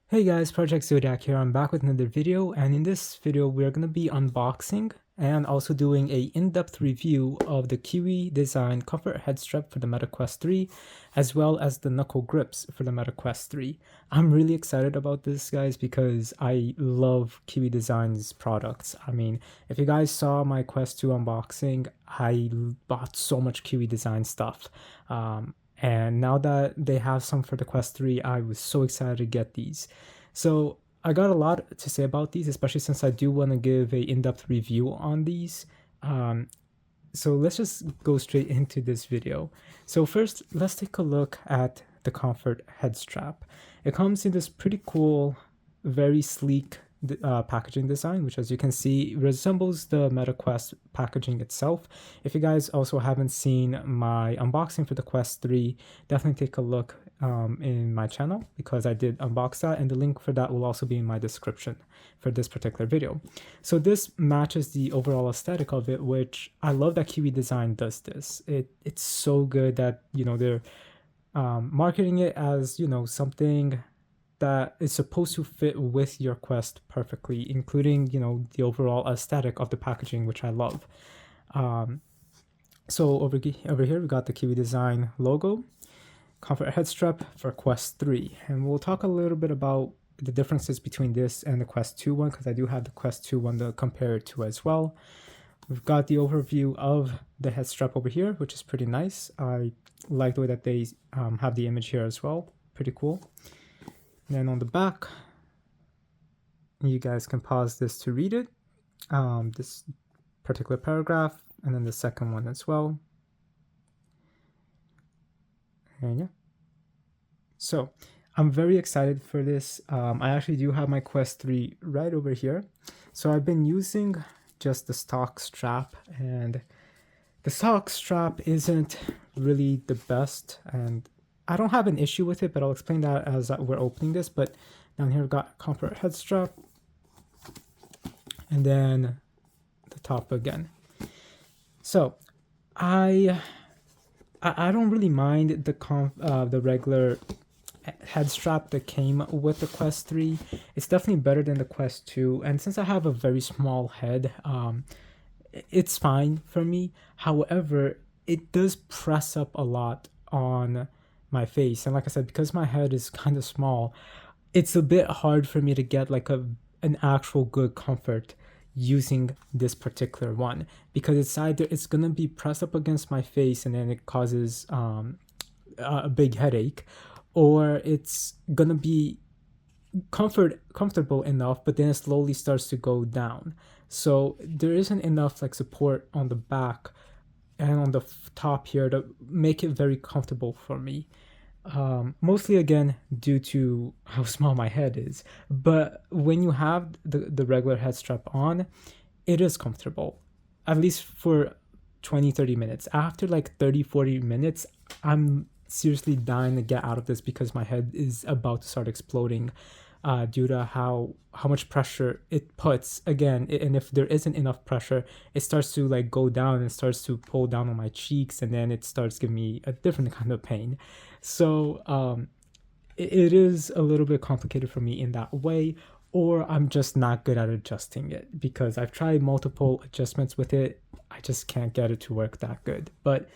Hey guys, project-zodiac here. I'm back with another video, and in this video we're going to be unboxing and also doing a in-depth review of the Kiwi design comfort head strap for the Meta Quest 3, as well as the knuckle grips for the Meta Quest 3. I'm really excited about this, guys, because I love Kiwi Design's products. I mean, if you guys saw my Quest 2 unboxing, I bought so much Kiwi Design stuff. And now that they have some for the Quest 3, I was so excited to get these. So I got a lot to say about these, especially since I do want to give a in-depth review on these. So let's just go straight into this video. So first, let's take a look at the Comfort head strap. It comes in this pretty cool, very sleek packaging design, which, as you can see, resembles the Meta Quest packaging itself. If you guys also haven't seen my unboxing for the Quest 3, definitely take a look in my channel, because I did unbox that, and the link for that will also be in my description for this particular video. So this matches the overall aesthetic of it, which I love that Kiwi Design does this. It's so good that, you know, they're marketing it as, you know, something that is supposed to fit with your Quest perfectly, including, you know, the overall aesthetic of the packaging, which I love. So over here we got the Kiwi Design logo, comfort head strap for Quest 3, and we'll talk a little bit about the differences between this and the Quest 2 one, because I do have the Quest 2 one to compare it to as well. We've got the overview of the head strap over here, which is pretty nice. I like the way that they have the image here as well. Pretty cool. And then on the back, you guys can pause this to read it, this particular paragraph, and then the second one as well. And yeah, so I'm very excited for this. I actually do have my Quest 3 right over here. So I've been using just the stock strap, and the stock strap isn't really the best, and I don't have an issue with it, but I'll explain that as we're opening this. But down here we've got comfort head strap, and then the top again. So I don't really mind the regular head strap that came with the Quest 3. It's definitely better than the Quest 2, and since I have a very small head, it's fine for me. However, it does press up a lot on my face, and like I said, because my head is kind of small, it's a bit hard for me to get like an actual good comfort using this particular one, because it's gonna be pressed up against my face and then it causes a big headache, or it's gonna be comfortable enough, but then it slowly starts to go down. So there isn't enough like support on the back and on the top here to make it very comfortable for me. Mostly again due to how small my head is, but when you have the regular head strap on, it is comfortable, at least for 20-30 minutes. After like 30-40 minutes, I'm seriously dying to get out of this, because my head is about to start exploding due to how much pressure it puts again. And if there isn't enough pressure, it starts to like go down and starts to pull down on my cheeks, and then it starts giving me a different kind of pain. So it is a little bit complicated for me in that way, or I'm just not good at adjusting it, because I've tried multiple adjustments with it. I just can't get it to work that good. But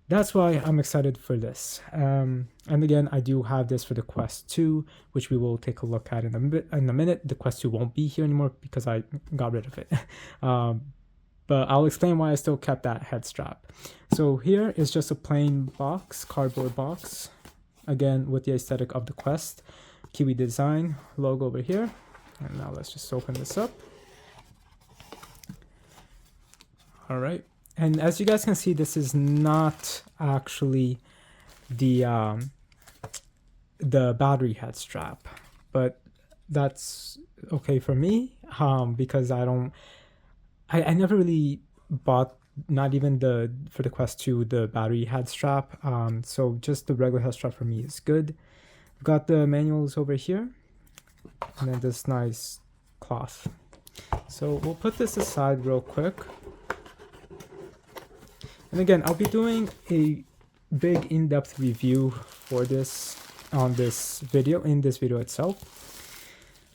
that's why I'm excited for this. And again, I do have this for the Quest 2, which we will take a look at in a minute. The Quest 2 won't be here anymore because I got rid of it. But I'll explain why I still kept that head strap. So here is just a plain box, cardboard box, again with the aesthetic of the Quest. Kiwi Design logo over here. And now let's just open this up. All right. And as you guys can see, this is not actually the battery head strap, but that's okay for me, because I never really bought, not even for the Quest 2, the battery head strap. So just the regular head strap for me is good. We've got the manuals over here, and then this nice cloth. So we'll put this aside real quick. And again, I'll be doing a in-depth review for this in this video itself.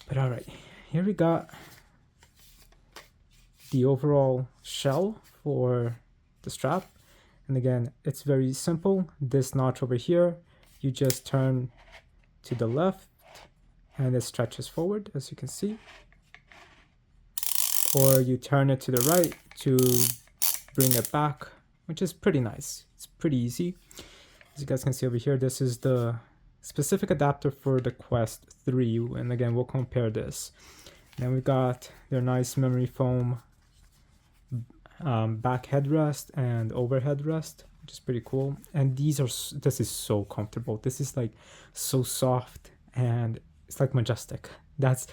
But all right, here we got the overall shell for the strap. And again, it's very simple. This notch over here, you just turn to the left and it stretches forward, as you can see. Or you turn it to the right to bring it back, which is pretty nice. It's pretty easy. As you guys can see over here, this is the specific adapter for the Quest 3. And again, we'll compare this. Then we got their nice memory foam back headrest and overhead rest, which is pretty cool. And this is so comfortable. This is like so soft and it's like majestic. That's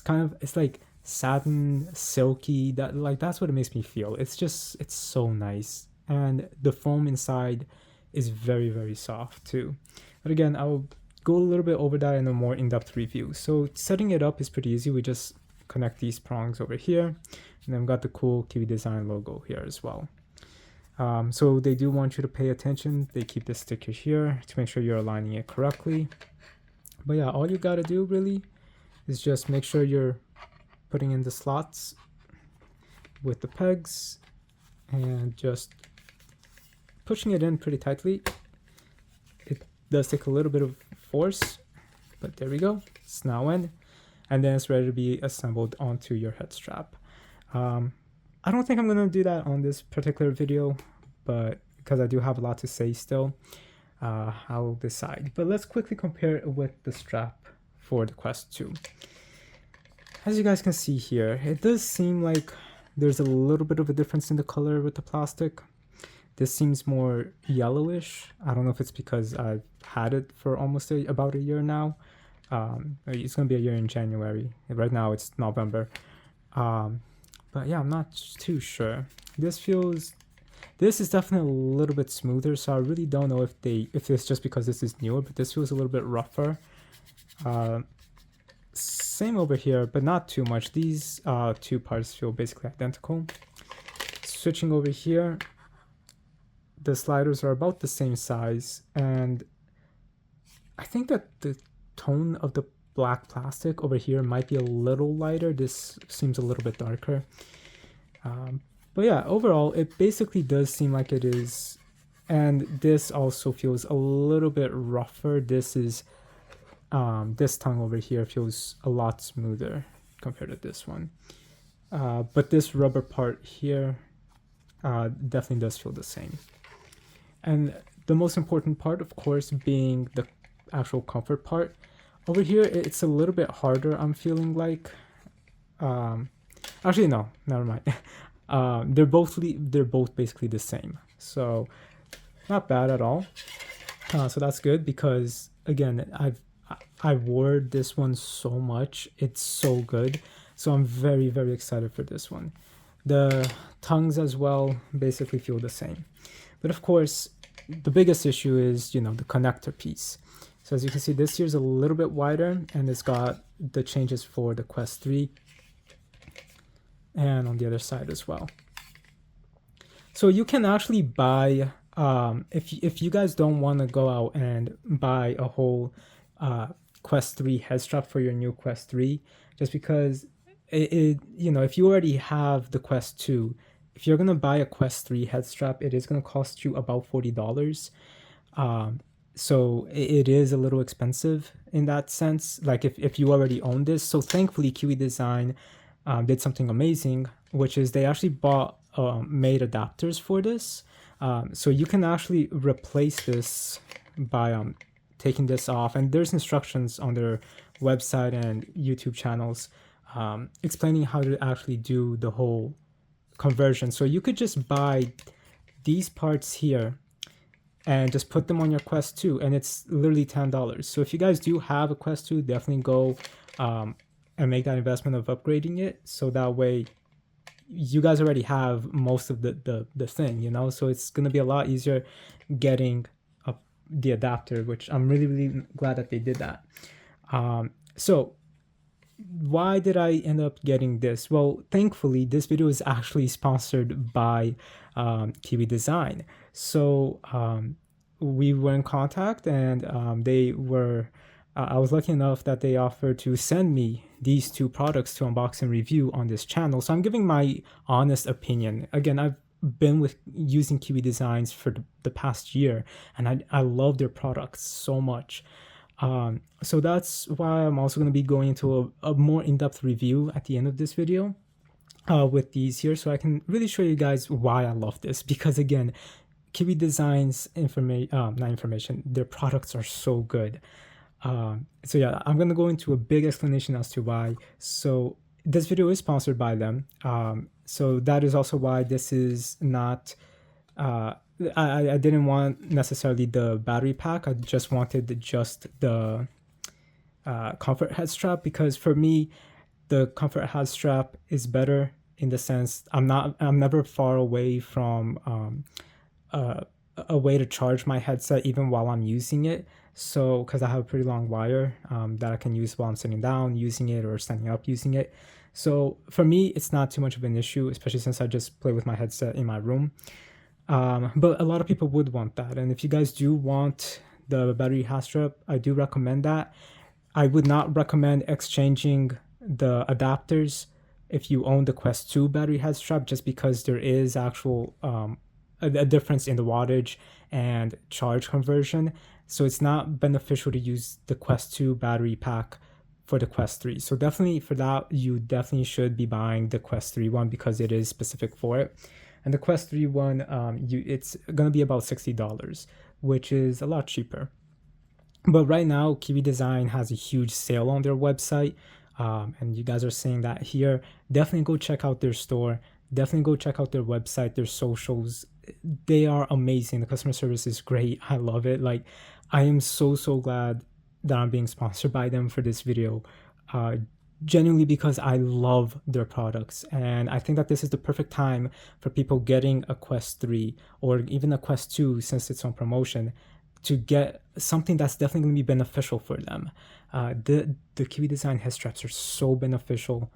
kind of, it's like satin, silky, that's what it makes me feel. It's so nice. And the foam inside is very, very soft too. But again, I'll go a little bit over that in a more in-depth review. So setting it up is pretty easy. We just connect these prongs over here, and then we've got the cool Kiwi design logo here as well. So they do want you to pay attention. They keep this sticker here to make sure you're aligning it correctly. But yeah, all you gotta do really is just make sure you're putting in the slots with the pegs and just pushing it in pretty tightly. It does take a little bit of force, but there we go. It's now in, and then it's ready to be assembled onto your head strap. I don't think I'm gonna do that on this particular video, but because I do have a lot to say still, I'll decide. But let's quickly compare it with the strap for the Quest 2. As you guys can see here, it does seem like there's a little bit of a difference in the color with the plastic. This seems more yellowish. I don't know if it's because I've had it for almost about a year now. It's gonna be a year in January. Right now it's November. But yeah, I'm not too sure. This is definitely a little bit smoother, so I really don't know if it's just because this is newer, but this feels a little bit rougher. Same over here, but not too much. These two parts feel basically identical. Switching over here, the sliders are about the same size, and I think that the tone of the black plastic over here might be a little lighter. This seems a little bit darker. But yeah, overall, it basically does seem like it is. And this also feels a little bit rougher. This tongue over here feels a lot smoother compared to this one. But this rubber part here definitely does feel the same. And the most important part, of course, being the actual comfort part. Over here, it's a little bit harder, I'm feeling like. Actually, no, never mind. They're both basically the same. So not bad at all. So that's good because, again, I wore this one so much. It's so good. So I'm very, very excited for this one. The tongues as well basically feel the same. But of course, the biggest issue is, the connector piece. So as you can see, this here is a little bit wider, and it's got the changes for the Quest 3 and on the other side as well. So you can actually buy, if you guys don't want to go out and buy a whole Quest 3 head strap for your new Quest 3, just because if you already have the Quest 2, if you're going to buy a Quest 3 head strap, it is going to cost you about $40. So it is a little expensive in that sense, like if you already own this. So thankfully Kiwi Design did something amazing, which is they actually made adapters for this. So you can actually replace this by taking this off, and there's instructions on their website and YouTube channels explaining how to actually do the whole conversion. So you could just buy these parts here and just put them on your Quest 2, and it's literally $10. So if you guys do have a Quest 2, definitely go and make that investment of upgrading it, so that way you guys already have most of the thing, so it's going to be a lot easier getting the adapter, which I'm really, really glad that they did that. So why did I end up getting this? Well, thankfully, this video is actually sponsored by Kiwi Design. So we were in contact, and they were I was lucky enough that they offered to send me these two products to unbox and review on this channel. So I'm giving my honest opinion. Again, I've been using Kiwi Designs for the past year, and I love their products so much. So that's why I'm also going to be going into a more in-depth review at the end of this video with these here, so I can really show you guys why I love this. Because again, Kiwi Designs their products are so good. So yeah, I'm gonna go into a big explanation as to why. So this video is sponsored by them. So that is also why this is not, I didn't want necessarily the battery pack. I just wanted the comfort head strap, because for me, the comfort head strap is better in the sense I'm never far away from a way to charge my headset even while I'm using it. So because I have a pretty long wire that I can use while I'm sitting down using it or standing up using it. So for me, it's not too much of an issue, especially since I just play with my headset in my room. But a lot of people would want that. And if you guys do want the battery head strap, I do recommend that. I would not recommend exchanging the adapters if you own the Quest 2 battery head strap, just because there is actual a difference in the wattage and charge conversion. So it's not beneficial to use the Quest 2 battery pack for the Quest 3. So definitely for that, you definitely should be buying the Quest 3 one, because it is specific for it. And the Quest 3 one, it's going to be about $60, which is a lot cheaper. But right now, Kiwi Design has a huge sale on their website. And you guys are seeing that here. Definitely go check out their store. Definitely go check out their website, their socials. They are amazing. The customer service is great. I love it. Like, I am so glad that I'm being sponsored by them for this video. Genuinely, because I love their products, and I think that this is the perfect time for people getting a Quest 3 or even a Quest 2, since it's on promotion, to get something that's definitely going to be beneficial for them. The Kiwi Design head straps are so beneficial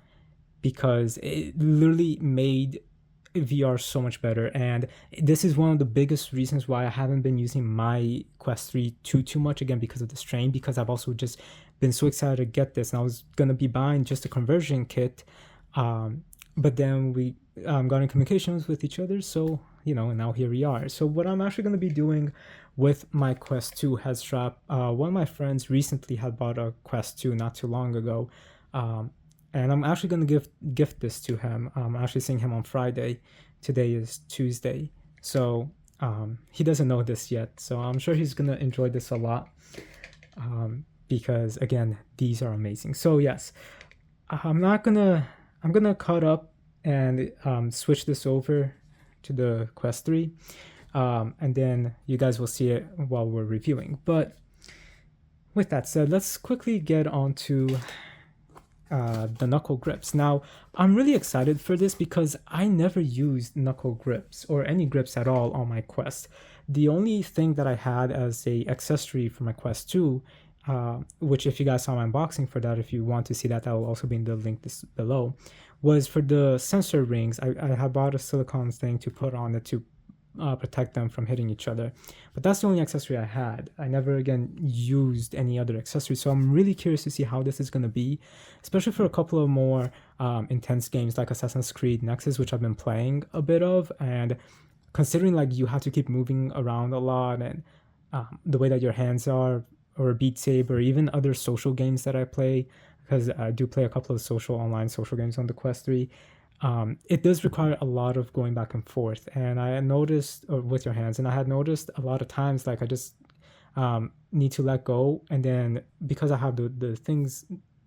because it literally made VR so much better. And this is one of the biggest reasons why I haven't been using my Quest 3 too much, again, because of the strain, because I've also just been so excited to get this, and I was gonna be buying just a conversion kit, but then we got in communications with each other, so and now here we are. So what I'm actually going to be doing with my Quest 2 head strap, one of my friends recently had bought a Quest 2 not too long ago, and I'm actually going to gift this to him. I'm actually seeing him on Friday. Today is Tuesday, so he doesn't know this yet, so I'm sure he's going to enjoy this a lot, because again, these are amazing. So yes, I'm gonna cut up and switch this over to the Quest 3, and then you guys will see it while we're reviewing. But with that said, let's quickly get on to the Knuckle grips. Now, I'm really excited for this because I never used Knuckle grips or any grips at all on my Quest. The only thing that I had as a accessory for my Quest 2, which if you guys saw my unboxing for that, if you want to see that, that will also be in the link below, was for the sensor rings. I had bought a silicone thing to put on it to protect them from hitting each other. But that's the only accessory I had. I never again used any other accessories. So I'm really curious to see how this is going to be, especially for a couple of more intense games like Assassin's Creed Nexus, which I've been playing a bit of. And considering like you have to keep moving around a lot, and the way that your hands are, or Beat Saber, or even other social games that I play, because I do play a couple of online social games on the Quest 3, it does require a lot of going back and forth. And I noticed with your hands, and I had noticed a lot of times like I just need to let go, and then because I have the things,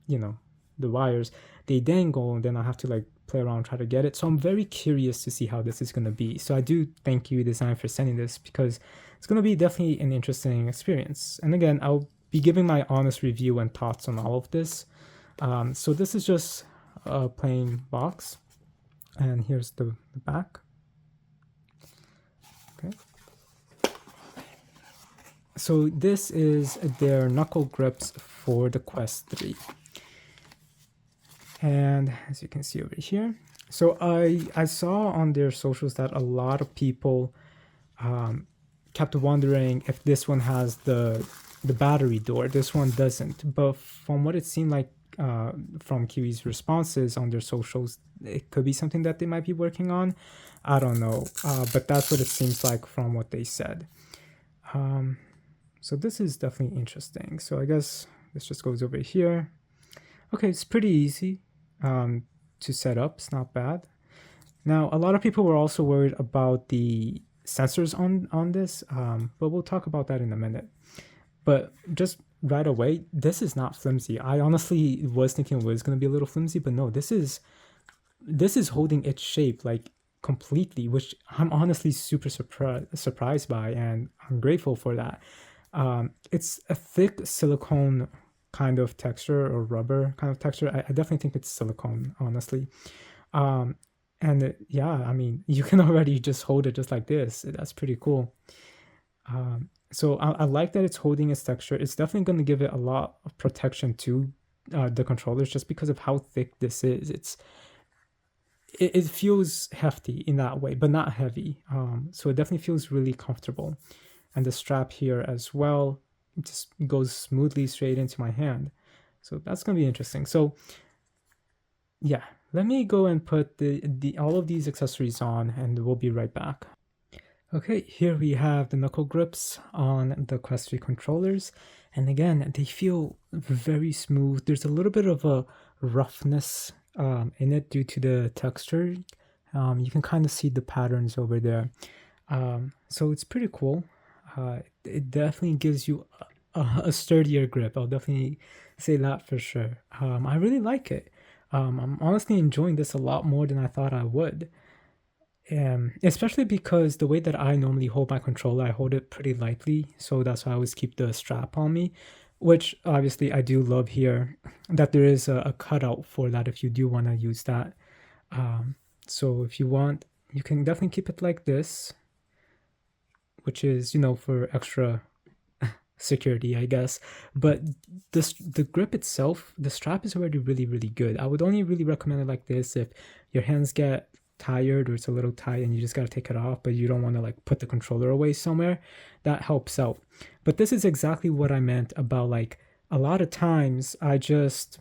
the wires, they dangle, and then I have to like play around, try to get it. So I'm very curious to see how this is going to be. So I do thank you, Design, for sending this, because it's going to be definitely an interesting experience. And again, I'll be giving my honest review and thoughts on all of this. So this is just a plain box, and here's the back. Okay. So this is their knuckle grips for the Quest 3. And as you can see over here, so I saw on their socials that a lot of people kept wondering if this one has the the battery door. This one doesn't. But from what it seemed like from Kiwi's responses on their socials, it could be something that they might be working on. I don't know, but that's what it seems like from what they said. So this is definitely interesting. So I guess this just goes over here. Okay, it's pretty easy to set up. It's not bad. Now, a lot of people were also worried about the sensors on this, but we'll talk about that in a minute. But just right away, this is not flimsy. I honestly was thinking it was going to be a little flimsy, but no, this is holding its shape like completely, which I'm honestly super surprised by, and I'm grateful for that. It's a thick silicone kind of texture, or rubber kind of texture. I definitely think it's silicone, honestly. Yeah, I mean, you can already just hold it just like this. That's pretty cool. So I like that it's holding its texture. It's definitely going to give it a lot of protection to the controllers, just because of how thick this is. It feels hefty in that way, but not heavy. So it definitely feels really comfortable. And the strap here as well just goes smoothly straight into my hand. So that's going to be interesting. So yeah, let me go and put all of these accessories on, and we'll be right back. Okay, here we have the knuckle grips on the Quest 3 controllers. And again, they feel very smooth. There's a little bit of a roughness in it due to the texture. You can kind of see the patterns over there. So it's pretty cool. It definitely gives you a sturdier grip. I'll definitely say that for sure. I really like it. I'm honestly enjoying this a lot more than I thought I would. Especially because the way that I normally hold my controller, I hold it pretty lightly. So that's why I always keep the strap on me, which obviously I do love here that there is a cutout for that if you do want to use that. So if you want, you can definitely keep it like this, which is, for extra security, I guess. But the grip itself, the strap is already really, really good. I would only really recommend it like this if your hands get tired or it's a little tight and you just got to take it off, but you don't want to like put the controller away somewhere. That helps out. But this is exactly what I meant about, like, a lot of times let's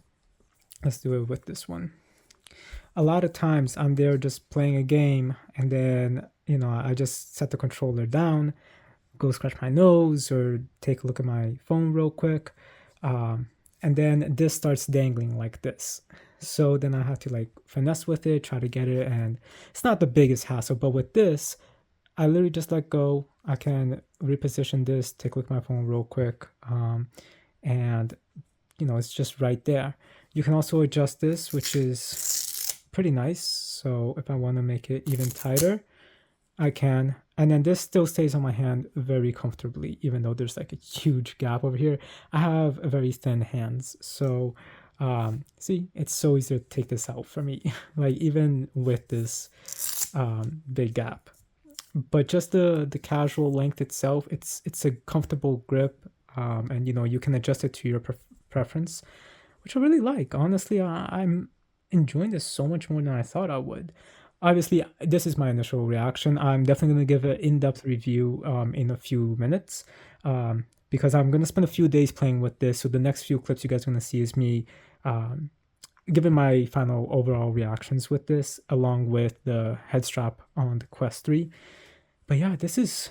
do it with this one. A lot of times I'm there just playing a game, and then I just set the controller down, go scratch my nose or take a look at my phone real quick, and then this starts dangling like this. So then I have to like finesse with it, try to get it, and it's not the biggest hassle. But with this, I literally just let go. I can reposition this, take a look at my phone real quick, and it's just right there. You can also adjust this, which is pretty nice. So if I want to make it even tighter, I can. And then this still stays on my hand very comfortably, even though there's like a huge gap over here. I have very thin hands, so see, it's so easy to take this out for me, like even with this big gap. But just the casual length itself, it's a comfortable grip, and you can adjust it to your preference, which I really like. Honestly, I'm enjoying this so much more than I thought I would. Obviously, this is my initial reaction. I'm definitely going to give an in-depth review in a few minutes, because I'm going to spend a few days playing with this. So the next few clips you guys are going to see is me giving my final overall reactions with this, along with the head strap on the Quest 3. But yeah, this is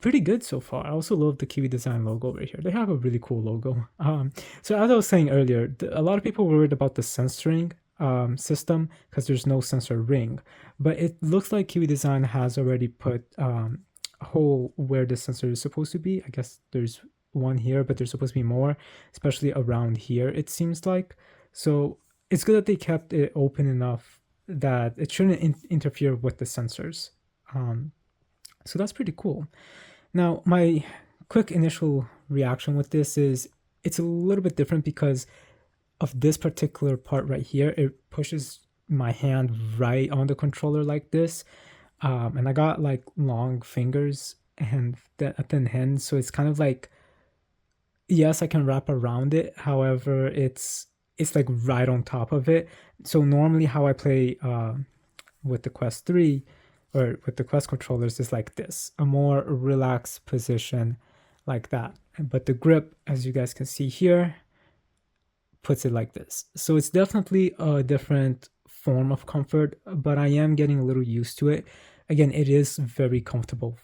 pretty good so far. I also love the Kiwi design logo over here. They have a really cool logo. So as I was saying earlier, a lot of people were worried about the censoring system because there's no sensor ring, but it looks like Kiwi design has already put a hole where the sensor is supposed to be. I guess there's one here, but there's supposed to be more, especially around here, it seems like. So it's good that they kept it open enough that it shouldn't interfere with the sensors. So that's pretty cool. Now, my quick initial reaction with this is it's a little bit different because of this particular part right here. It pushes my hand right on the controller like this, and I got like long fingers and a thin hand, so it's kind of like, yes, I can wrap around it, however it's like right on top of it. So normally how I play with the Quest 3 or with the Quest controllers is like this, a more relaxed position, like that. But the grip, as you guys can see here, puts it like this. So it's definitely a different form of comfort, but I am getting a little used to it. Again, it is very comfortable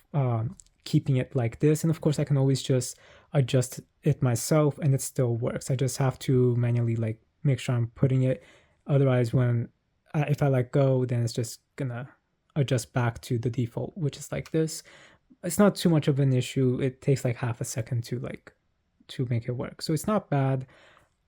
keeping it like this. And of course, I can always just adjust it myself and it still works. I just have to manually like make sure I'm putting it. Otherwise, when if I let go, then it's just gonna adjust back to the default, which is like this. It's not too much of an issue. It takes like half a second to make it work. So it's not bad.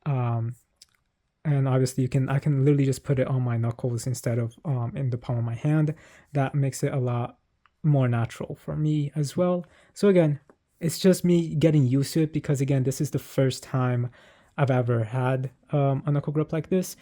And obviously I can literally just put it on my knuckles instead of in the palm of my hand. That makes it a lot more natural for me as well. So again, it's just me getting used to it because again, this is the first time I've ever had a knuckle grip like this.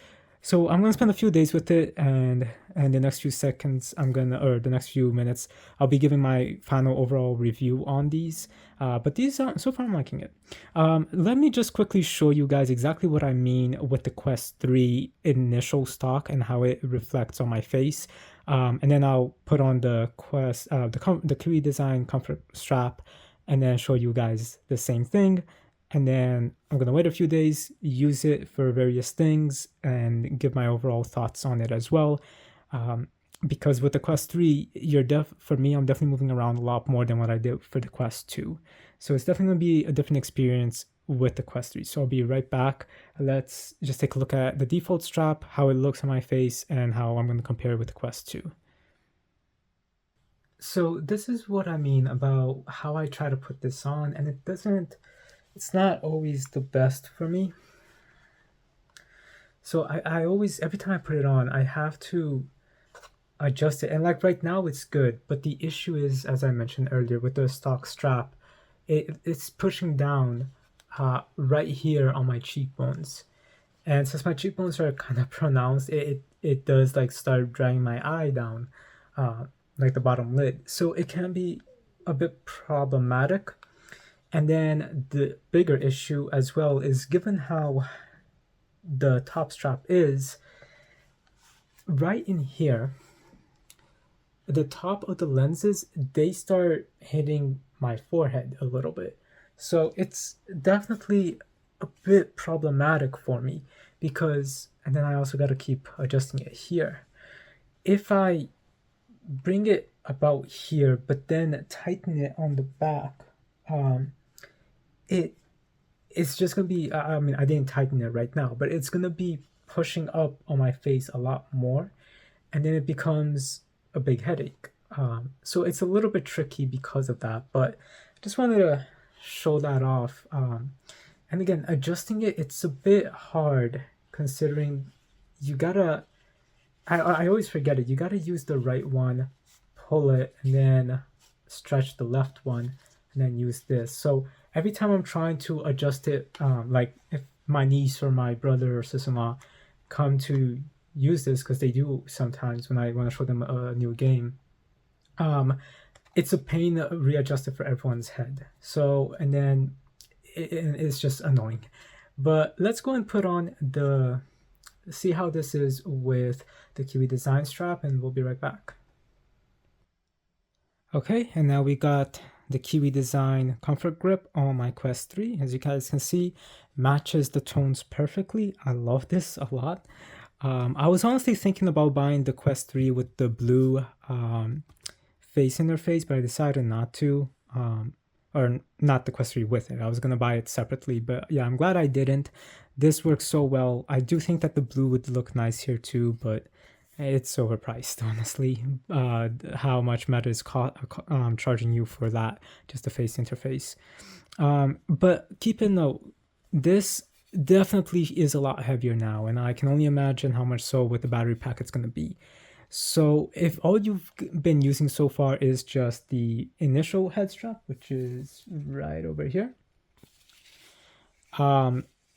So I'm gonna spend a few days with it, and the next few seconds or the next few minutes, I'll be giving my final overall review on these. But these are, so far I'm liking it. Let me just quickly show you guys exactly what I mean with the Quest 3 initial stock and how it reflects on my face. And then I'll put on the the Kiwi design comfort strap, and then show you guys the same thing. And then I'm gonna wait a few days, use it for various things, and give my overall thoughts on it as well. Because with the Quest 3, for me, I'm definitely moving around a lot more than what I did for the Quest 2. So it's definitely gonna be a different experience with the Quest 3. So I'll be right back. Let's just take a look at the default strap, how it looks on my face, and how I'm gonna compare it with the Quest 2. So this is what I mean about how I try to put this on, and it's not always the best for me. So I always, every time I put it on, I have to adjust it. And like right now it's good, but the issue is, as I mentioned earlier, with the stock strap, it's pushing down right here on my cheekbones. And since my cheekbones are kind of pronounced, it does like start dragging my eye down, like the bottom lid. So it can be a bit problematic. And then the bigger issue as well is, given how the top strap is, right in here, the top of the lenses, they start hitting my forehead a little bit. So it's definitely a bit problematic for me because, and then I also got to keep adjusting it here. If I bring it about here, but then tighten it on the back, it's just gonna be, I mean, I didn't tighten it right now, but it's gonna be pushing up on my face a lot more, and then it becomes a big headache. So it's a little bit tricky because of that, but I just wanted to show that off. And again, adjusting it's a bit hard considering you gotta, I always forget it, you gotta use the right one, pull it, and then stretch the left one, and then use this. So every time I'm trying to adjust it, like if my niece or my brother or sister-in-law come to use this, because they do sometimes when I want to show them a new game, it's a pain to readjust it for everyone's head. So, and then it's just annoying. But let's go and put on see how this is with the Kiwi design strap, and we'll be right back. Okay, and now we got the Kiwi design comfort grip on my Quest 3. As you guys can see, matches the tones perfectly. I love this a lot. I was honestly thinking about buying the Quest 3 with the blue face interface, but I decided not to, or not the Quest 3 with it. I was gonna buy it separately, but yeah, I'm glad I didn't. This works so well. I do think that the blue would look nice here too, but it's overpriced, honestly. How much Meta is charging you for that, just the face interface. But keep in note, this definitely is a lot heavier now, and I can only imagine how much so with the battery pack it's going to be. So if all you've been using so far is just the initial head strap, which is right over here,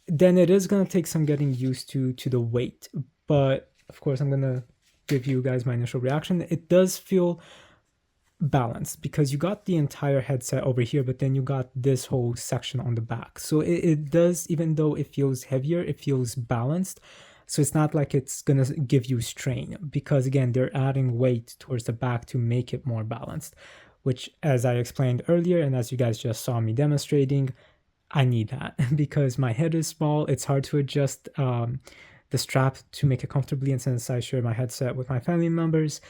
then it is going to take some getting used to the weight. But of course, I'm going to give you guys my initial reaction. It does feel balanced because you got the entire headset over here, but then you got this whole section on the back. So it does, even though it feels heavier, it feels balanced. So it's not like it's going to give you strain because, again, they're adding weight towards the back to make it more balanced. which, as I explained earlier, and as you guys just saw me demonstrating, I need that because my head is small. It's hard to adjust the strap to make it comfortably, and since I share my headset with my family members,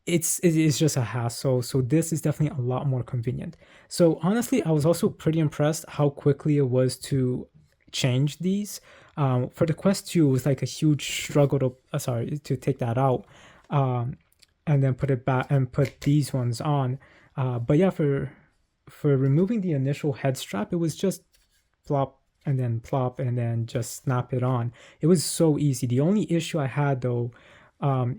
it's just a hassle. So this is definitely a lot more convenient. So honestly, I was also pretty impressed how quickly it was to change these. For the Quest 2, it was like a huge struggle to to take that out, and then put it back and put these ones on. But yeah, for removing the initial head strap, it was just plop and then plop and then just snap it on. It was so easy. The only issue I had though,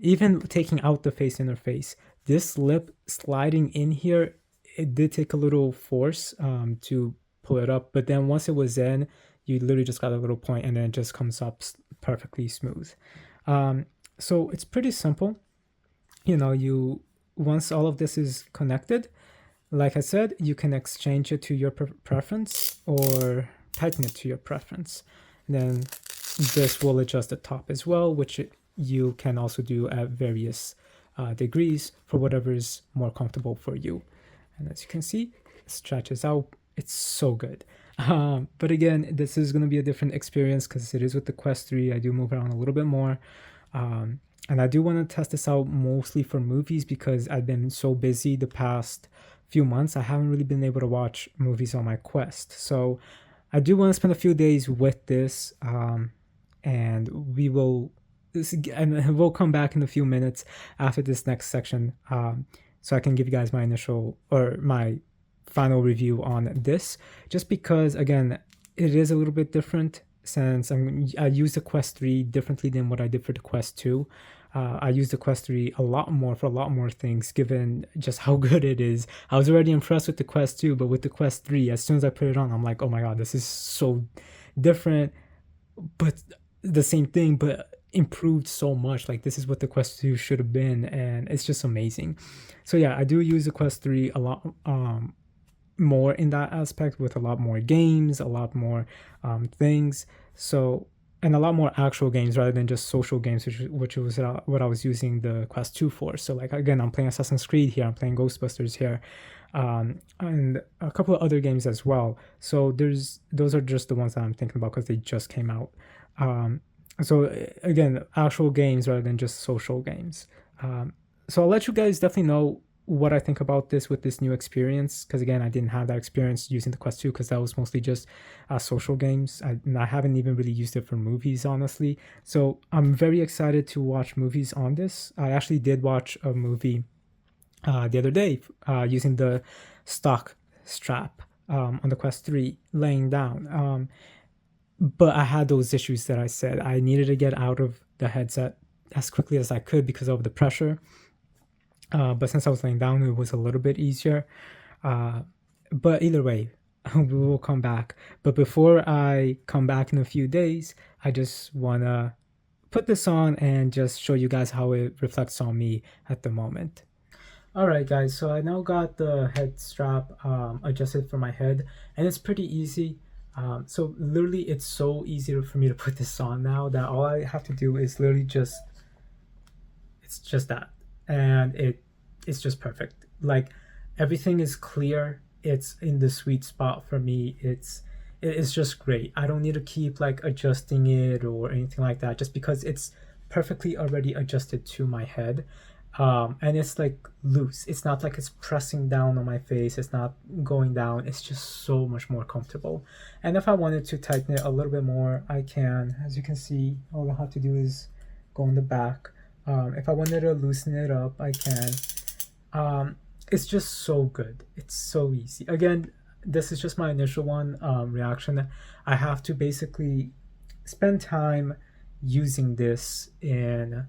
even taking out the face interface, this lip sliding in here, it did take a little force to pull it up. But then once it was in, you literally just got a little point and then it just comes up perfectly smooth. So it's pretty simple. You know, once all of this is connected, like I said, you can exchange it to your preference or tighten it to your preference. And then this will adjust the top as well, which you can also do at various degrees for whatever is more comfortable for you. And as you can see, it stretches out. It's so good. But again, this is going to be a different experience because it is with the Quest 3. I do move around a little bit more. And I do want to test this out mostly for movies because I've been so busy the past few months. I haven't really been able to watch movies on my Quest. So I do want to spend a few days with this, and we'll come back in a few minutes after this next section, so I can give you guys my initial or my final review on this, just because again it is a little bit different since I use the Quest 3 differently than what I did for the Quest 2. I use the Quest 3 a lot more things, given just how good it is. I was already impressed with the Quest 2, but with the Quest 3, as soon as I put it on, I'm like, oh my god, this is so different, but the same thing, but improved so much. Like, this is what the Quest 2 should have been, and it's just amazing. So yeah, I do use the Quest 3 a lot more in that aspect, with a lot more games, a lot more things. So, and a lot more actual games rather than just social games, which was what I was using the Quest 2 for. So like, again, I'm playing Assassin's Creed here, I'm playing Ghostbusters here, and a couple of other games as well. So those are just the ones that I'm thinking about because they just came out. So again, actual games rather than just social games. So I'll let you guys definitely know what I think about this with this new experience, because again, I didn't have that experience using the Quest 2 because that was mostly just social games. I haven't even really used it for movies, honestly. So I'm very excited to watch movies on this. I actually did watch a movie the other day using the stock strap on the Quest 3 laying down. But I had those issues that I said. I needed to get out of the headset as quickly as I could because of the pressure. But since I was laying down, it was a little bit easier. But either way, we will come back. But before I come back in a few days, I just want to put this on and just show you guys how it reflects on me at the moment. Alright guys, so I now got the head strap adjusted for my head, and it's pretty easy. So literally it's so easy for me to put this on now that all I have to do is literally it's just that, and it's just perfect. Like, everything is clear, it's in the sweet spot for me. It's just great. I don't need to keep like adjusting it or anything like that, just because it's perfectly already adjusted to my head. And it's like loose. It's not like it's pressing down on my face. It's not going down. It's just so much more comfortable. And if I wanted to tighten it a little bit more, I can. As you can see, all I have to do is go in the back. If I wanted to loosen it up, I can. It's just so good. It's so easy. Again, this is just my initial reaction. I have to basically spend time using this in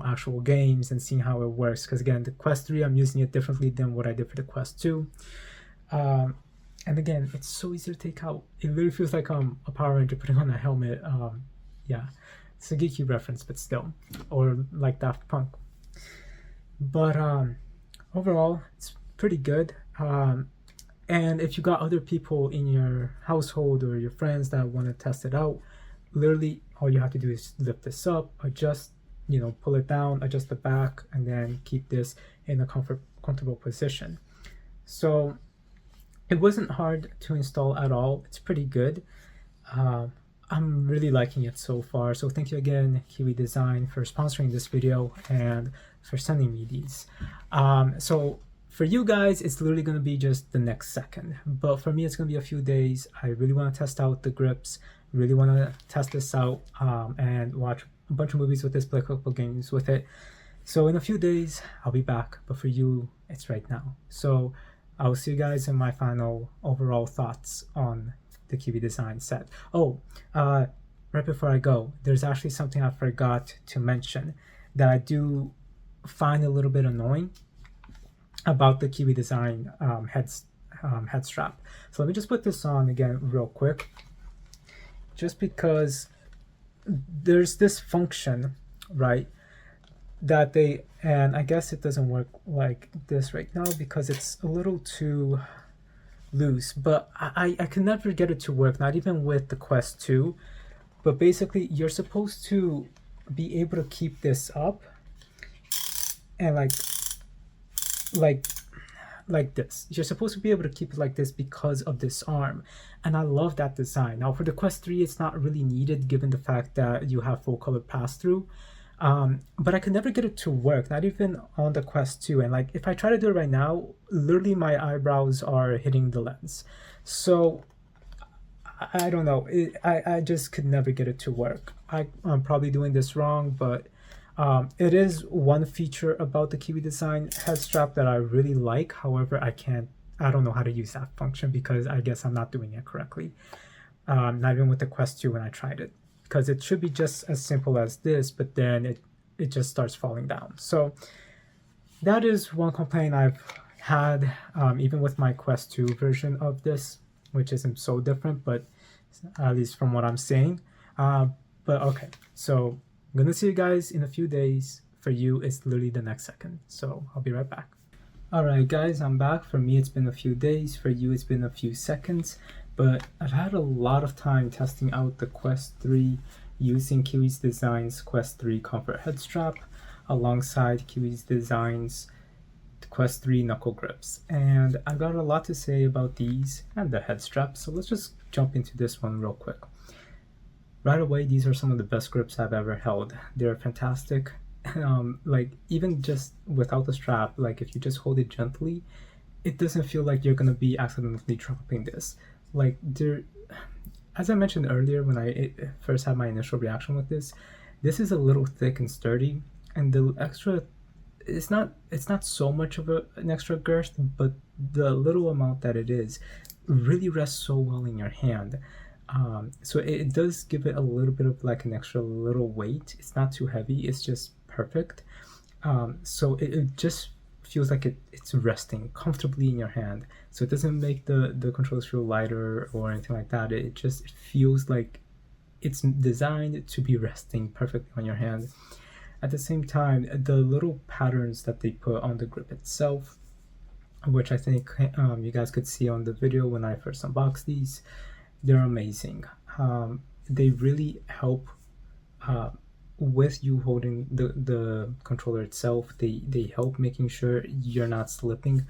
actual games and seeing how it works, because again, the Quest 3, I'm using it differently than what I did for the Quest 2. And again, it's so easy to take out. It literally feels like I'm a Power Ranger putting on a helmet. Yeah, it's a geeky reference, but still, or like Daft Punk. But overall, it's pretty good. And if you got other people in your household or your friends that want to test it out, literally all you have to do is lift this up, adjust, pull it down, adjust the back, and then keep this in a comfortable position. So it wasn't hard to install at all. It's pretty good. Um, I'm really liking it so far. So thank you again, Kiwi Design, for sponsoring this video and for sending me these. So for you guys, it's literally going to be just the next second. But for me, it's going to be a few days. I really want to test out the grips, really want to test this out and watch a bunch of movies with this, play a couple games with it. So in a few days, I'll be back. But for you, it's right now. So I'll see you guys in my final overall thoughts on the Kiwi Design set. Oh, right before I go, there's actually something I forgot to mention that I do find a little bit annoying about the Kiwi Design head strap. So let me just put this on again real quick, just because there's this function, right, that they, and I guess it doesn't work like this right now because it's a little too loose, but I can never get it to work, not even with the Quest 2. But basically, you're supposed to be able to keep this up and like this. You're supposed to be able to keep it like this because of this arm, and I love that design. Now for the Quest 3, it's not really needed given the fact that you have full color pass-through. But I could never get it to work, not even on the Quest 2. And like, if I try to do it right now, literally my eyebrows are hitting the lens. So I don't know. I just could never get it to work. I'm probably doing this wrong, but it is one feature about the Kiwi Design head strap that I really like. However, I don't know how to use that function because I guess I'm not doing it correctly. Not even with the Quest 2 when I tried it. Because it should be just as simple as this, but then it just starts falling down. So that is one complaint I've had, even with my Quest 2 version of this, which isn't so different, but at least from what I'm seeing. But okay, so I'm gonna see you guys in a few days. For you, it's literally the next second. So I'll be right back. Alright guys, I'm back. For me, it's been a few days. For you, it's been a few seconds. But I've had a lot of time testing out the Quest 3 using Kiwi's Design's Quest 3 Comfort Head Strap alongside Kiwi's Design's Quest 3 Knuckle Grips. And I've got a lot to say about these and the head strap, so let's just jump into this one real quick. Right away, these are some of the best grips I've ever held. They're fantastic. Like, even just without the strap, like if you just hold it gently, it doesn't feel like you're gonna be accidentally dropping this. Like, as I mentioned earlier when I first had my initial reaction with this is a little thick and sturdy, and the extra, it's not so much of an extra girth, but the little amount that it is really rests so well in your hand. So it does give it a little bit of like an extra little weight. It's not too heavy, it's just perfect. So it just feels like it's resting comfortably in your hand, so it doesn't make the controls feel lighter or anything like that. It feels like it's designed to be resting perfectly on your hand. At the same time, the little patterns that they put on the grip itself, which I think you guys could see on the video when I first unboxed these, they're amazing. They really help with you holding the controller itself. They help making sure you're not slipping.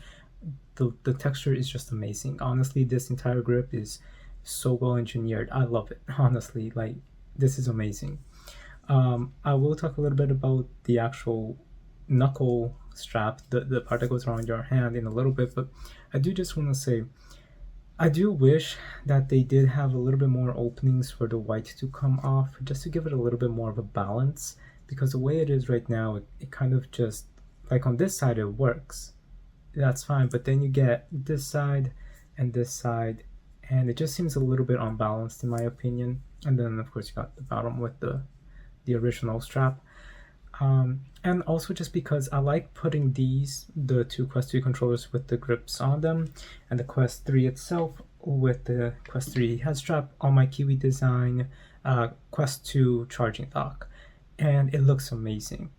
The texture is just amazing. Honestly, this entire grip is so well engineered. I love it. Honestly, like, this is amazing. I will talk a little bit about the actual knuckle strap, the part that goes around your hand, in a little bit, but I do just want to say, I do wish that they did have a little bit more openings for the white to come off, just to give it a little bit more of a balance, because the way it is right now, it kind of just, like on this side it works, that's fine, but then you get this side, and it just seems a little bit unbalanced in my opinion. And then of course you got the bottom with the original strap. And also just because I like putting the two Quest 3 controllers with the grips on them, and the Quest 3 itself with the Quest 3 head strap on my Kiwi Design Quest 2 charging dock, and it looks amazing.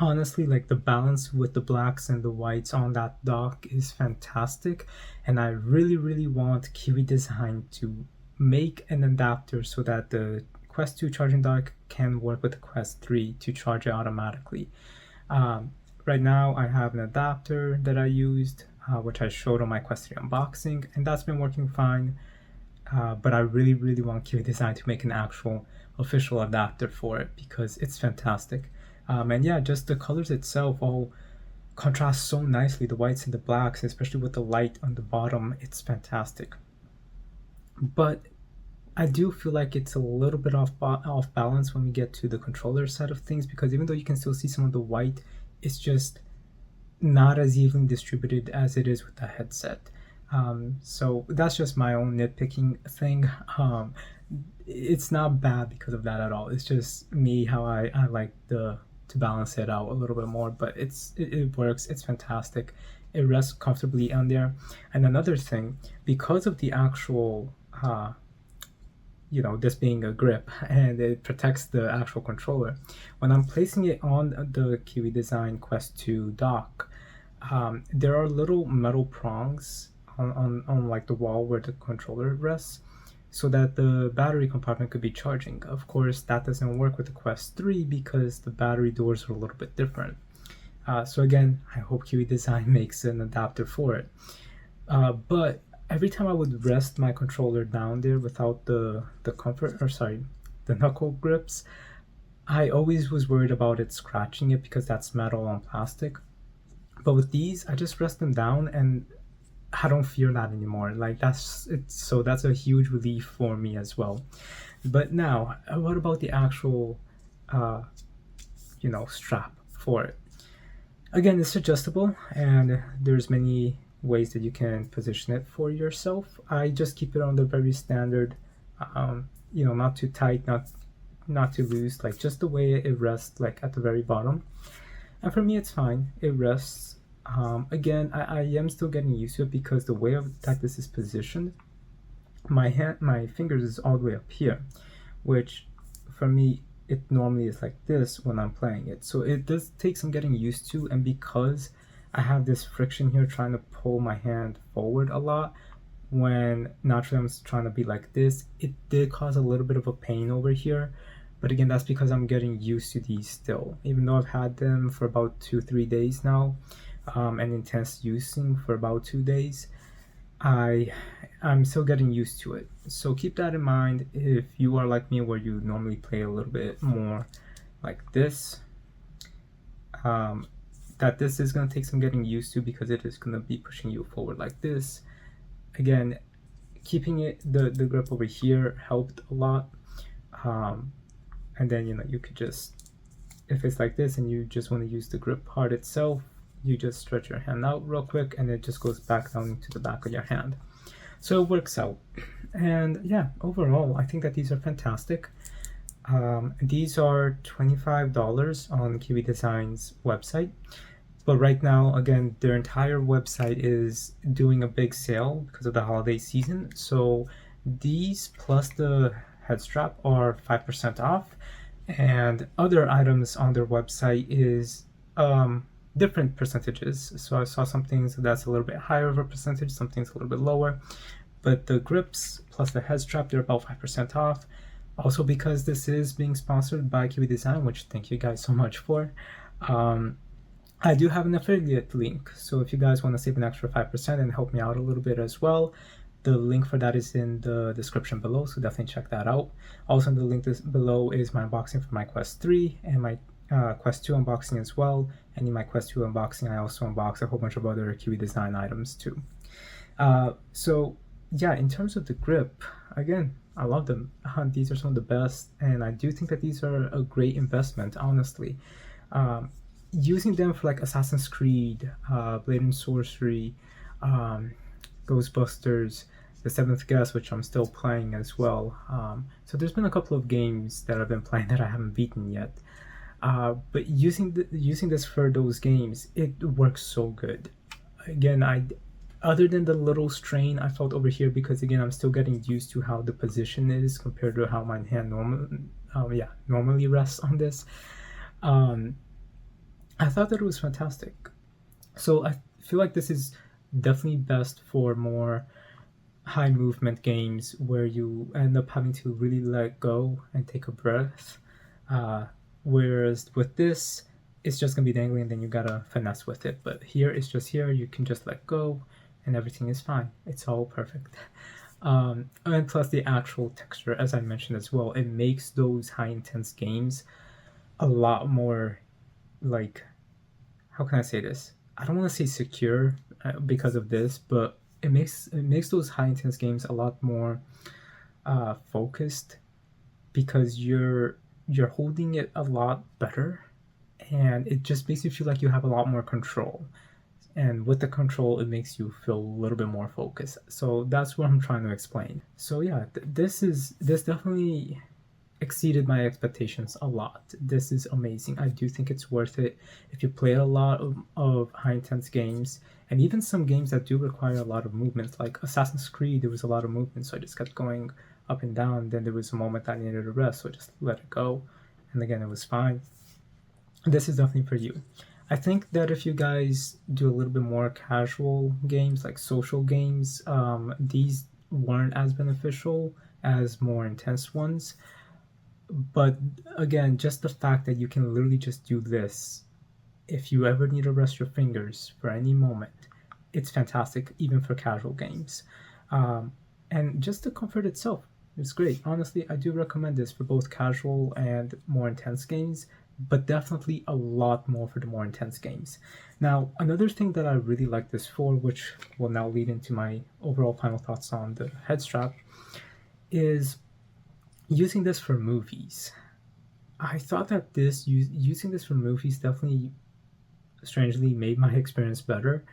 Honestly, like, the balance with the blacks and the whites on that dock is fantastic, and I really want Kiwi Design to make an adapter so that the Quest 2 charging dock can work with the Quest 3 to charge it automatically. Right now I have an adapter that I used. which I showed on my Quest 3 unboxing, and that's been working fine. But I really want Kiwi Design to make an actual official adapter for it because it's fantastic. And yeah, just the colors itself all contrast so nicely, the whites and the blacks, especially with the light on the bottom. It's fantastic. But I do feel like it's a little bit off balance when we get to the controller side of things, because even though you can still see some of the white, it's just not as evenly distributed as it is with the headset. So that's just my own nitpicking thing. It's not bad because of that at all. It's just me, how I like to balance it out a little bit more, but it works. It's fantastic. It rests comfortably on there. And another thing, because of the actual this being a grip and it protects the actual controller, when I'm placing it on the Kiwi Design Quest 2 dock, there are little metal prongs on like the wall where the controller rests, so that the battery compartment could be charging. Of course, that doesn't work with the Quest 3 because the battery doors are a little bit different. So again, I hope Kiwi Design makes an adapter for it. But every time I would rest my controller down there without the knuckle grips, I always was worried about it scratching it because that's metal on plastic. But with these, I just rest them down and I don't fear that anymore. Like that's a huge relief for me as well. But now, what about the actual strap for it? Again, it's adjustable and there's many ways that you can position it for yourself. I just keep it on the very standard, not too tight, not too loose, like just the way it rests, like at the very bottom. And for me, it's fine. It rests. Again, I am still getting used to it because the way that this is positioned, my fingers is all the way up here, which for me, it normally is like this when I'm playing it. So it does take some getting used to, and because I have this friction here trying to pull my hand forward a lot, when naturally I'm trying to be like this, it did cause a little bit of a pain over here. But again, that's because I'm getting used to these still. Even though I've had them for about 2-3 days now, and intense using for about 2 days, I'm still getting used to it. So keep that in mind if you are like me, where you normally play a little bit more like this. That this is going to take some getting used to because it is going to be pushing you forward like this. Again, keeping the grip over here helped a lot. And then you could just, if it's like this and you just want to use the grip part itself, you just stretch your hand out real quick and it just goes back down into the back of your hand. So it works out. And yeah, overall, I think that these are fantastic. These are $25 on Kiwi Design's website. But right now, again, their entire website is doing a big sale because of the holiday season. So these plus the head strap are 5% off. And other items on their website is different percentages. So I saw some things that's a little bit higher of a percentage, some things a little bit lower. But the grips plus the head strap, they're about 5% off. Also, because this is being sponsored by Kiwi Design, which thank you guys so much for, I do have an affiliate link. So if you guys want to save an extra 5% and help me out a little bit as well, the link for that is in the description below, so definitely check that out. Also in the link below is my unboxing for my Quest 3 and my Quest 2 unboxing as well. And in my Quest 2 unboxing, I also unbox a whole bunch of other Kiwi Design items too. So yeah, in terms of the grip, again, I love them. These are some of the best, and I do think that these are a great investment, honestly. Using them for like Assassin's Creed, Blade and Sorcery, Ghostbusters, The Seventh Guest, which I'm still playing as well. So there's been a couple of games that I've been playing that I haven't beaten yet. But using this for those games, it works so good. Again, other than the little strain I felt over here, because again, I'm still getting used to how the position is compared to how my hand normally rests on this. I thought that it was fantastic. So I feel like this is definitely best for more high movement games where you end up having to really let go and take a breath. Whereas with this, it's just gonna be dangling, and then you gotta finesse with it. But here, it's just here. You can just let go, and everything is fine. It's all perfect. And plus the actual texture, as I mentioned as well, it makes those high intense games a lot more, like, how can I say this? I don't want to say secure because of this, but it makes those high intense games a lot more focused, because you're holding it a lot better, and it just makes you feel like you have a lot more control. And with the control, it makes you feel a little bit more focused. So that's what I'm trying to explain. So yeah, this definitely exceeded my expectations a lot. This is amazing. I do think it's worth it if you play a lot of high intense games, and even some games that do require a lot of movement, like Assassin's Creed. There was a lot of movement, so I just kept going up and down. Then there was a moment that I needed a rest, so I just let it go, and again, it was fine. This is definitely for you. I think that if you guys do a little bit more casual games, like social games, these weren't as beneficial as more intense ones. But again, just the fact that you can literally just do this, if you ever need to rest your fingers for any moment, it's fantastic, even for casual games. Um, and just the comfort itself is great. Honestly, I do recommend this for both casual and more intense games, but definitely a lot more for the more intense games. Now, another thing that I really like this for, which will now lead into my overall final thoughts on the head strap, is using this for movies. I thought that using this for movies definitely strangely made my experience better.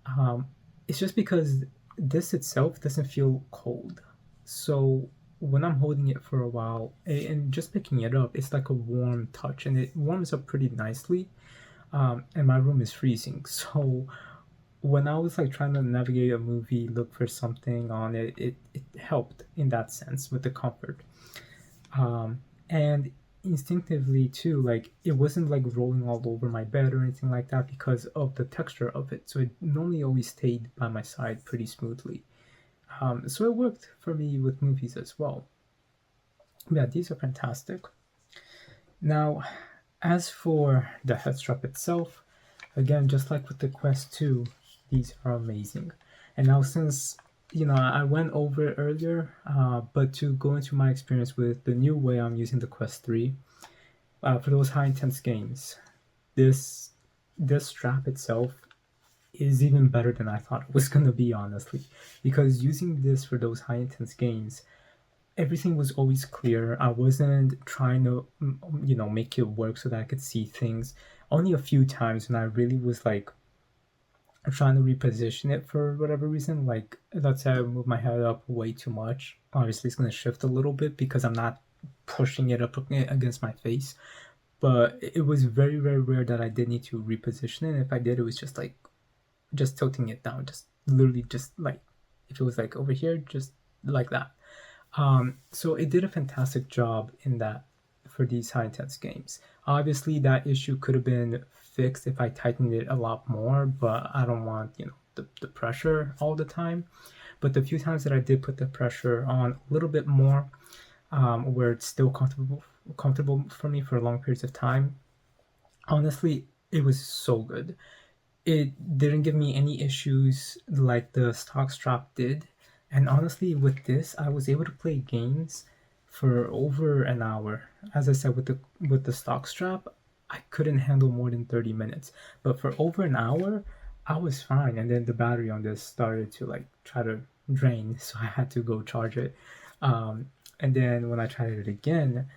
Um, it's just because this itself doesn't feel cold. So when I'm holding it for a while and just picking it up, it's like a warm touch, and it warms up pretty nicely. And my room is freezing. So when I was like trying to navigate a movie, look for something on it, it helped in that sense with the comfort. And instinctively too, like it wasn't like rolling all over my bed or anything like that because of the texture of it. So it normally always stayed by my side pretty smoothly. So it worked for me with movies as well. Yeah, these are fantastic. Now, as for the head strap itself, again, just like with the Quest 2, these are amazing. And now, since I went over it earlier, but to go into my experience with the new way I'm using the Quest 3 for those high intense games, this this strap itself is even better than I thought it was gonna be, honestly, because using this for those high intense games, everything was always clear. I wasn't trying to, make it work so that I could see things. Only a few times when I really was like trying to reposition it for whatever reason. Like, let's say I move my head up way too much. Obviously, it's going to shift a little bit because I'm not pushing it up against my face. But it was very, very rare that I did need to reposition it. And if I did, it was just like, just tilting it down, just literally just like, if it was like over here, just like that. So it did a fantastic job in that for these high intense games. Obviously, that issue could have been fixed if I tightened it a lot more, but I don't want the pressure all the time. But the few times that I did put the pressure on a little bit more, where it's still comfortable for me for long periods of time, honestly, it was so good. It didn't give me any issues like the stock strap did. And honestly, with this, I was able to play games for over an hour. As I said, with the stock strap, I couldn't handle more than 30 minutes. But for over an hour, I was fine. And then the battery on this started to like try to drain, so I had to go charge it. And then when I tried it again,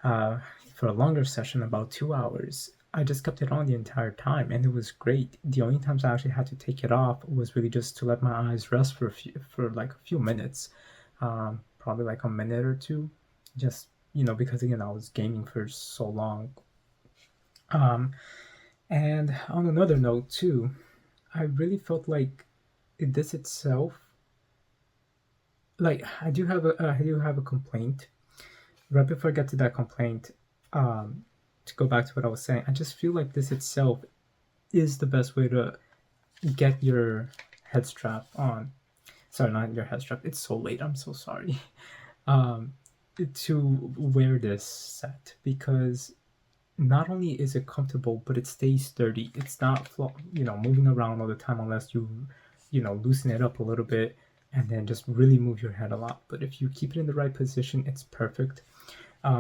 uh, for a longer session, about 2 hours, I just kept it on the entire time, and it was great. The only times I actually had to take it off was really just to let my eyes rest for like a few minutes, probably like a minute or two, just because again I was gaming for so long. Um, and on another note too, I really felt like this itself, like I do have a complaint. Right before I get to that complaint, to go back to what I was saying, I just feel like this itself is the best way to get your head strap on. Sorry, not your head strap. It's so late. I'm so sorry. Um, to wear this set, because not only is it comfortable, but it stays sturdy. It's not moving around all the time unless you loosen it up a little bit and then just really move your head a lot. But if you keep it in the right position, it's perfect.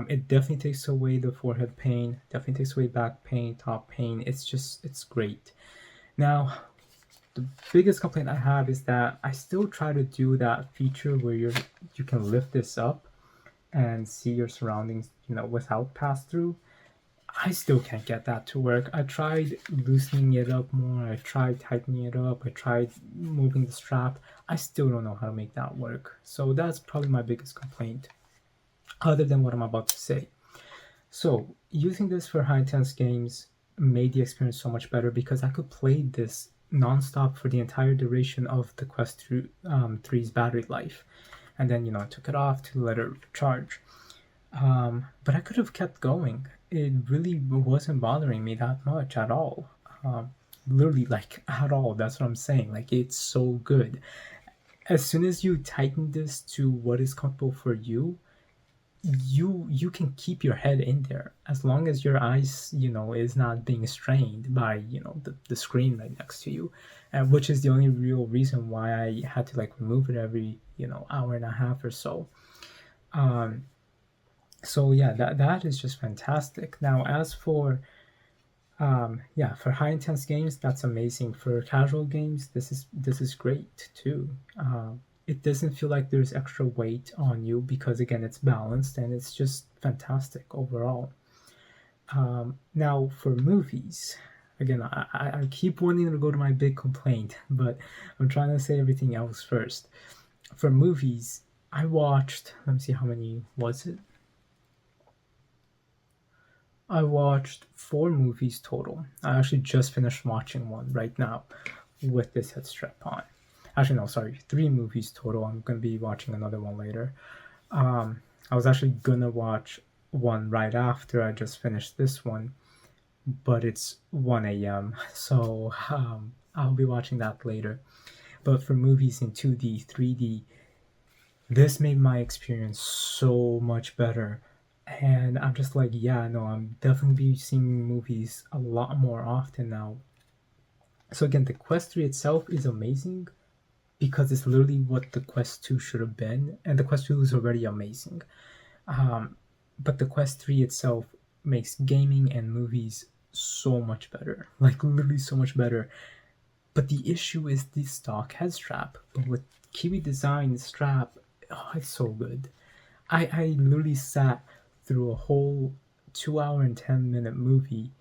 It definitely takes away the forehead pain, definitely takes away back pain, top pain. It's great. Now, the biggest complaint I have is that I still try to do that feature where you can lift this up and see your surroundings, without pass through. I still can't get that to work. I tried loosening it up more. I tried tightening it up. I tried moving the strap. I still don't know how to make that work. So that's probably my biggest complaint, other than what I'm about to say. So using this for high intense games made the experience so much better because I could play this nonstop for the entire duration of the Quest 3's battery life. And then, I took it off to let it charge. But I could have kept going. It really wasn't bothering me that much at all. Literally, like, at all. That's what I'm saying. Like, it's so good. As soon as you tighten this to what is comfortable for you, you can keep your head in there as long as your eyes is not being strained by the screen right next to you, which is the only real reason why I had to like remove it every hour and a half or so. So yeah, that is just fantastic. Now as for for high intense games, that's amazing. For casual games, this is great too. It doesn't feel like there's extra weight on you because again it's balanced and it's just fantastic overall. Now for movies, again I keep wanting to go to my big complaint, but I'm trying to say everything else first. For movies, I watched, let me see, how many was it? I watched 4 movies total. I actually just finished watching one right now with this head strap on. Actually, no, sorry, 3 movies total. I'm going to be watching another one later. I was actually going to watch one right after I just finished this one, but it's 1 a.m., so I'll be watching that later. But for movies in 2D, 3D, this made my experience so much better. And I'm just like, yeah, no, I'm definitely be seeing movies a lot more often now. So again, the Quest 3 itself is amazing because it's literally what the Quest 2 should have been, and the Quest 2 is already amazing. But the Quest 3 itself makes gaming and movies so much better, like literally so much better. But the issue is the stock head strap. But with Kiwi design strap, oh, it's so good. I literally sat through a whole 2 hour and 10-minute movie.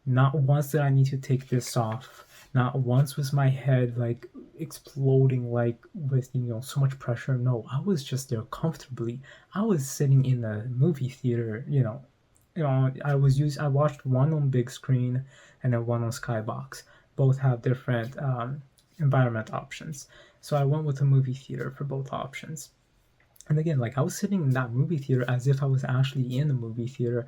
Not once did I need to take this off. Not once was my head like exploding like with so much pressure. No, I was just there comfortably. I was sitting in the movie theater, I watched one on big screen and then one on Skybox. Both have different environment options. So I went with a movie theater for both options. And again, like I was sitting in that movie theater as if I was actually in a movie theater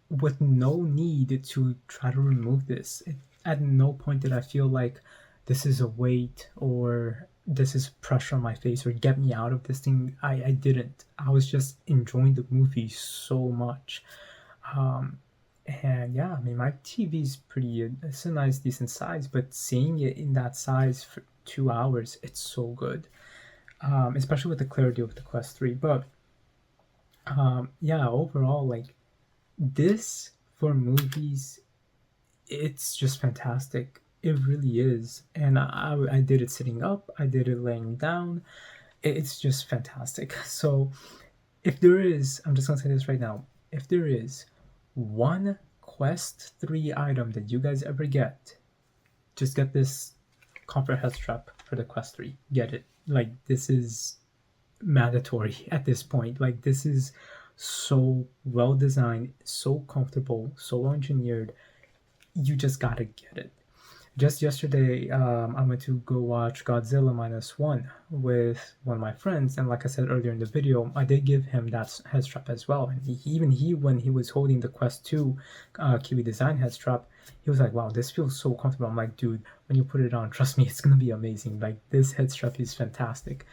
with no need to try to remove this. At no point did I feel like this is a weight or this is pressure on my face or get me out of this thing. I didn't. I was just enjoying the movie so much. And yeah, I mean, my TV's it's a nice, decent size, but seeing it in that size for 2 hours, it's so good. Especially with the clarity of the Quest 3. But yeah, overall, like this for movies, it's just fantastic. It really is. And I did it sitting up, I did it laying down. It's just fantastic. So if there is, I'm just gonna say this right now, if there is one Quest 3 item that you guys ever get, just get this comfort head strap for the Quest 3. Get it. Like, this is mandatory at this point. Like, this is so well designed, so comfortable, so well engineered. You just gotta get it. Just yesterday, I went to go watch Godzilla -1 with one of my friends, and like I said earlier in the video, I did give him that head strap as well. And when he was holding the Quest 2 Kiwi design head strap, he was like, "Wow, this feels so comfortable." I'm like, "Dude, when you put it on, trust me, it's gonna be amazing. Like, this head strap is fantastic."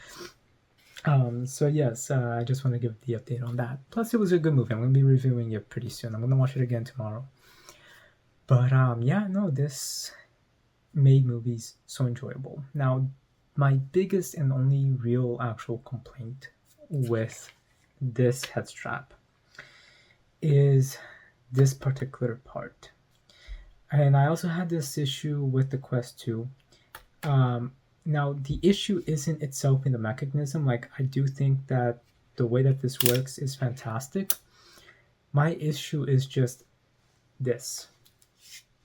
So yes, I just want to give the update on that. Plus, it was a good movie. I'm gonna be reviewing it pretty soon. I'm gonna watch it again tomorrow. But yeah, no, this made movies so enjoyable. Now, my biggest and only real actual complaint with this head strap is this particular part. And I also had this issue with the Quest 2. Um, Now, the issue isn't itself in the mechanism. Like, I do think that the way that this works is fantastic. My issue is just this.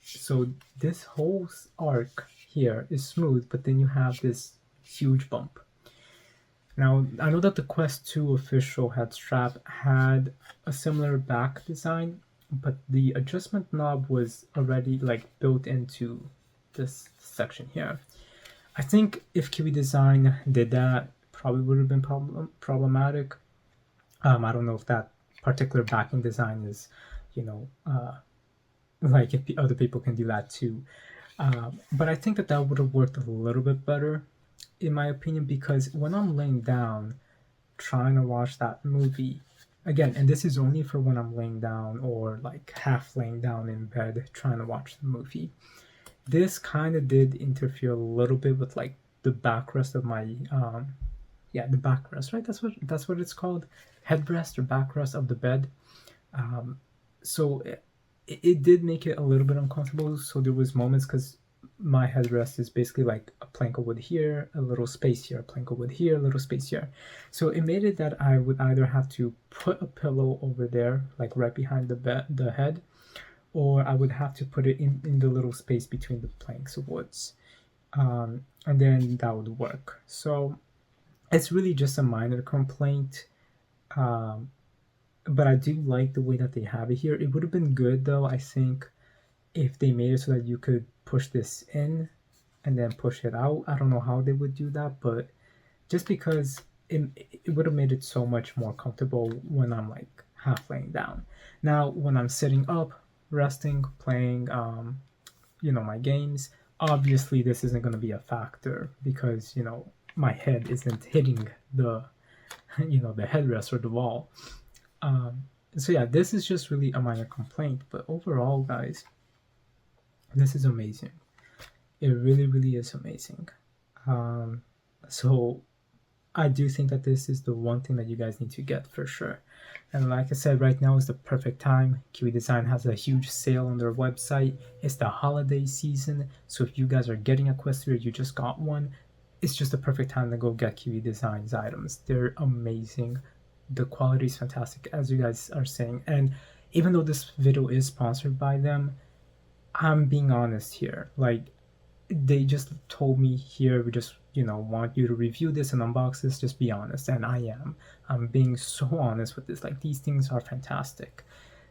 So this whole arc here is smooth, but then you have this huge bump. Now, I know that the Quest 2 official head strap had a similar back design, but the adjustment knob was already like built into this section here. I think if Kiwi Design did that, probably would have been problematic. I don't know if that particular backing design is, you know, like if other people can do that too. But I think that that would have worked a little bit better, in my opinion, because when I'm laying down trying to watch that movie, again, and this is only for when I'm laying down or like half laying down in bed trying to watch the movie, this kind of did interfere a little bit with like the backrest of my the backrest, right? That's what it's called, headrest or backrest of the bed. So it did make it a little bit uncomfortable. So there was moments, because my headrest is basically like a plank of wood here, a little space here, a plank of wood here, a little space here. So it made it that I would either have to put a pillow over there, like right behind the head, or I would have to put it in the little space between the planks of woods. And then that would work. So it's really just a minor complaint. But I do like the way that they have it here. It would have been good though, I think, if they made it so that you could push this in and then push it out. I don't know how they would do that, but just because it would have made it so much more comfortable when I'm like half laying down. Now, when I'm sitting up, resting, playing, my games, obviously this isn't going to be a factor because, my head isn't hitting the, the headrest or the wall. So yeah, this is just really a minor complaint, but overall, guys, this is amazing. It really, really is amazing. So I do think that this is the one thing that you guys need to get for sure. And like I said, right now is the perfect time. Kiwi Design has a huge sale on their website. It's the holiday season. So if you guys are getting a Quest 3 or you just got one, it's just the perfect time to go get Kiwi Design's items. They're amazing. The quality is fantastic, as you guys are saying. And even though this video is sponsored by them, I'm being honest here. Like, they just told me here, we just, want you to review this and unbox this, just be honest. And I'm being so honest with this. Like, these things are fantastic.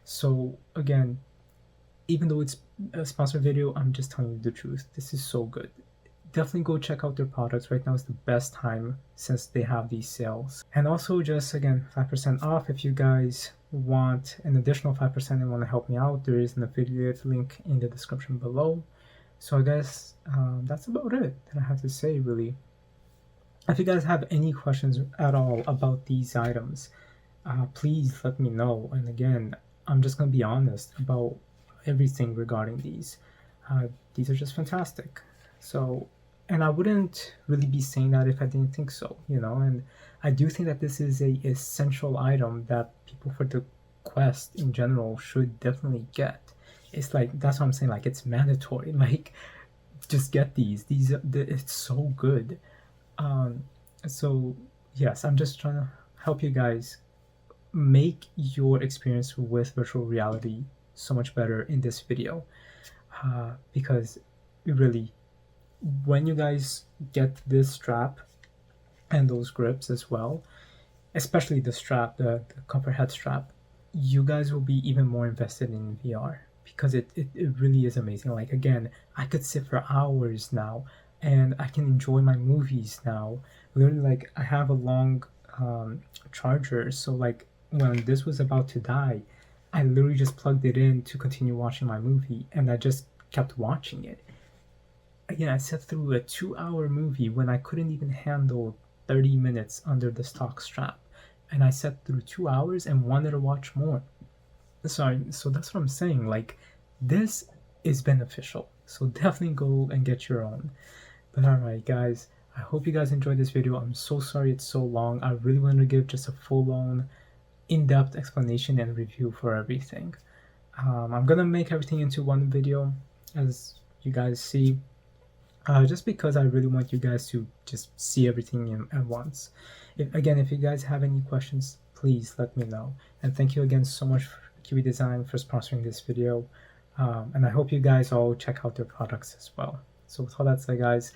So again, even though it's a sponsored video, I'm just telling you the truth. This is so good. Definitely go check out their products. Right now is the best time since they have these sales. And also, just again, 5% off if you guys want an additional 5% and want to help me out. There is an affiliate link in the description below. So I guess that's about it that I have to say, really. If you guys have any questions at all about these items, please let me know. And again, I'm just going to be honest about everything regarding these. These are just fantastic. So, and I wouldn't really be saying that if I didn't think so, and I do think that this is a essential item that people for the Quest in general should definitely get. It's like, that's what I'm saying, like, it's mandatory. Like, just get these it's so good. So yes, I'm just trying to help you guys make your experience with virtual reality so much better in this video, because really, when you guys get this strap and those grips as well, especially the strap, the comfort head strap, you guys will be even more invested in VR, because it really is amazing. Like, again, I could sit for hours now and I can enjoy my movies now. Literally, like, I have a long charger, so like when this was about to die, I literally just plugged it in to continue watching my movie, and I just kept watching it. Again, I sat through a 2-hour movie when I couldn't even handle 30 minutes under the stock strap, and I sat through 2 hours and wanted to watch more. So that's what I'm saying. Like, this is beneficial. So definitely go and get your own. But alright guys, I hope you guys enjoyed this video. I'm so sorry it's so long. I really wanted to give just a full-on in-depth explanation and review for everything. I'm gonna make everything into one video, as you guys see, just because I really want you guys to just see everything at once. If you guys have any questions, please let me know. And thank you again so much for Kiwi Design for sponsoring this video. And I hope you guys all check out their products as well. So with all that said, guys,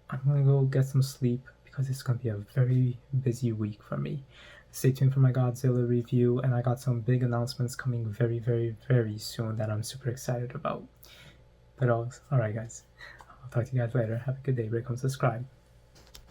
I'm gonna go get some sleep because it's gonna be a very busy week for me. Stay tuned for my Godzilla review, and I got some big announcements coming very, very, very soon that I'm super excited about. But alright guys, I'll talk to you guys later. Have a good day. Rate, comment, subscribe.